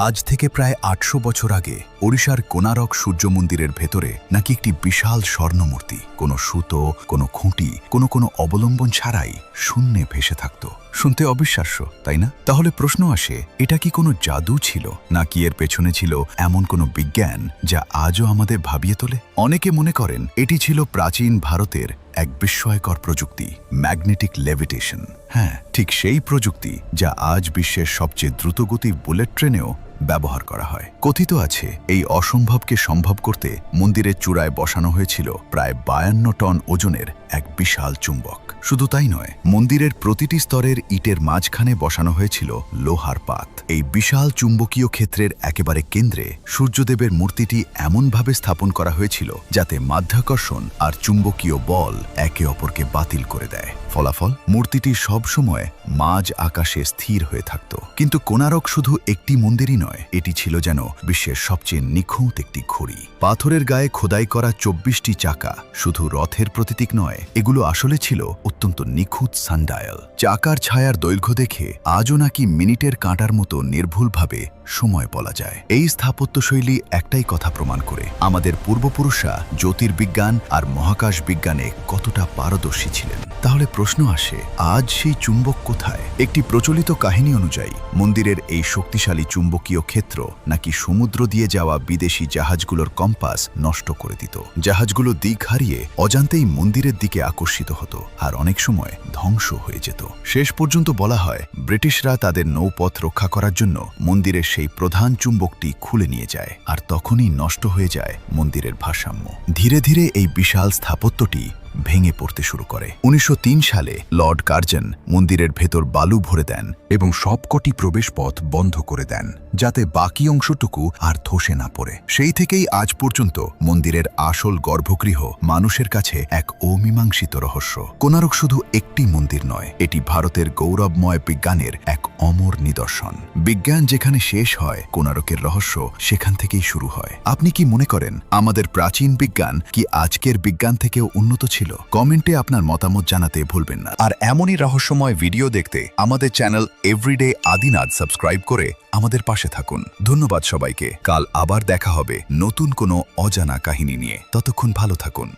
আজ থেকে প্রায় ৮০০ বছর আগে ওড়িশার কোনারক সূর্য মন্দিরের ভেতরে নাকি একটি বিশাল স্বর্ণমূর্তি কোনো সুতো, কোনো খুঁটি, কোনো অবলম্বন ছাড়াই শূন্যে ভেসে থাকত। শুনতে অবিশ্বাস্য, তাই না? তাহলে প্রশ্ন আসে, এটা কি কোনো জাদু ছিল, নাকি এর পেছনে ছিল এমন কোনো বিজ্ঞান যা আজও আমাদের ভাবিয়ে তোলে? অনেকে মনে করেন এটি ছিল প্রাচীন ভারতের এক বিস্ময়কর প্রযুক্তি, ম্যাগনেটিক লেভিটেশন। হ্যাঁ, ঠিক সেই প্রযুক্তি যা আজ বিশ্বের সবচেয়ে দ্রুতগতি বুলেট ট্রেনেও ব্যবহার করা হয়। কথিত আছে এই অসম্ভবকে সম্ভব করতে মন্দিরের চূড়ায় বসানো হয়েছিল প্রায় 52 টন ওজনের এক বিশাল চুম্বক। শুধু তাই নয়, মন্দিরের প্রতিটি স্তরের ইটের মাঝখানে বসানো হয়েছিল লোহার পাত। এই বিশাল চুম্বকীয় ক্ষেত্রের একেবারে কেন্দ্রে সূর্যদেবের মূর্তিটি এমনভাবে স্থাপন করা হয়েছিল যাতে মাধ্যাকর্ষণ আর চুম্বকীয় বল একে অপরকে বাতিল করে দেয়। ফলাফল, মূর্তিটি সবসময় মাঝ আকাশে স্থির হয়ে থাকত। কিন্তু কোনারক শুধু একটি মন্দিরই নয়, এটি ছিল যেন বিশ্বের সবচেয়ে নিখুঁত একটি ঘড়ি। পাথরের গায়ে খোদাই করা 24টি চাকা শুধু রথের প্রতীক নয়, এগুলো আসলে ছিল অত্যন্ত নিখুঁত সানডায়াল। চাকার ছায়ার দৈর্ঘ্য দেখে আজও নাকি মিনিটের কাঁটার মতো নির্ভুলভাবে সময় বলা যায়। এই স্থাপত্যশৈলী একটাই কথা প্রমাণ করে, আমাদের পূর্বপুরুষরা জ্যোতির্বিজ্ঞান আর মহাকাশ বিজ্ঞানে কতটা পারদর্শী ছিলেন। তাহলে প্রশ্ন আসে, আজ সেই চুম্বক কোথায়? একটি প্রচলিত কাহিনী অনুযায়ী মন্দিরের এই শক্তিশালী চুম্বকীয় ক্ষেত্র নাকি সমুদ্র দিয়ে যাওয়া বিদেশি জাহাজগুলোর কম্পাস নষ্ট করে দিত। জাহাজগুলো দিক হারিয়ে অজান্তেই মন্দিরের দিকে আকর্ষিত হতো আর অনেক সময় ধ্বংস হয়ে যেত। শেষ পর্যন্ত বলা হয় ব্রিটিশরা তাদের নৌপথ রক্ষা করার জন্য মন্দিরের সেই প্রধান চুম্বকটি খুলে নিয়ে যায়, আর তখনই নষ্ট হয়ে যায় মন্দিরের ভারসাম্য। ধীরে ধীরে এই বিশাল স্থাপত্যটি ভেঙে পড়তে শুরু করে। ১৯০৩ সালে লর্ড কার্জন মন্দিরের ভেতর বালু ভরে দেন এবং সবকটি প্রবেশপথ বন্ধ করে দেন, যাতে বাকি অংশটুকু আর ধসে না পড়ে। সেই থেকেই আজ পর্যন্ত মন্দিরের আসল গর্ভগৃহ মানুষের কাছে এক অমীমাংসিত রহস্য। কোনারক শুধু একটি মন্দির নয়, এটি ভারতের গৌরবময় বিজ্ঞানের এক অমর নিদর্শন। বিজ্ঞান যেখানে শেষ হয়, কোনারকের রহস্য সেখান থেকেই শুরু হয়। আপনি কি মনে করেন আমাদের প্রাচীন বিজ্ঞান কি আজকের বিজ্ঞান থেকেও উন্নত ছিল? কমেন্টে আপনার মতামত জানাতে ভুলবেন না। আর এমনই রহস্যময় ভিডিও দেখতে আমাদের চ্যানেল এভরিডে আদিনাথ সাবস্ক্রাইব করে আমাদের পাশে থাকুন। ধন্যবাদ সবাইকে। কাল আবার দেখা হবে নতুন কোনো অজানা কাহিনী নিয়ে। ততক্ষণ ভালো থাকুন।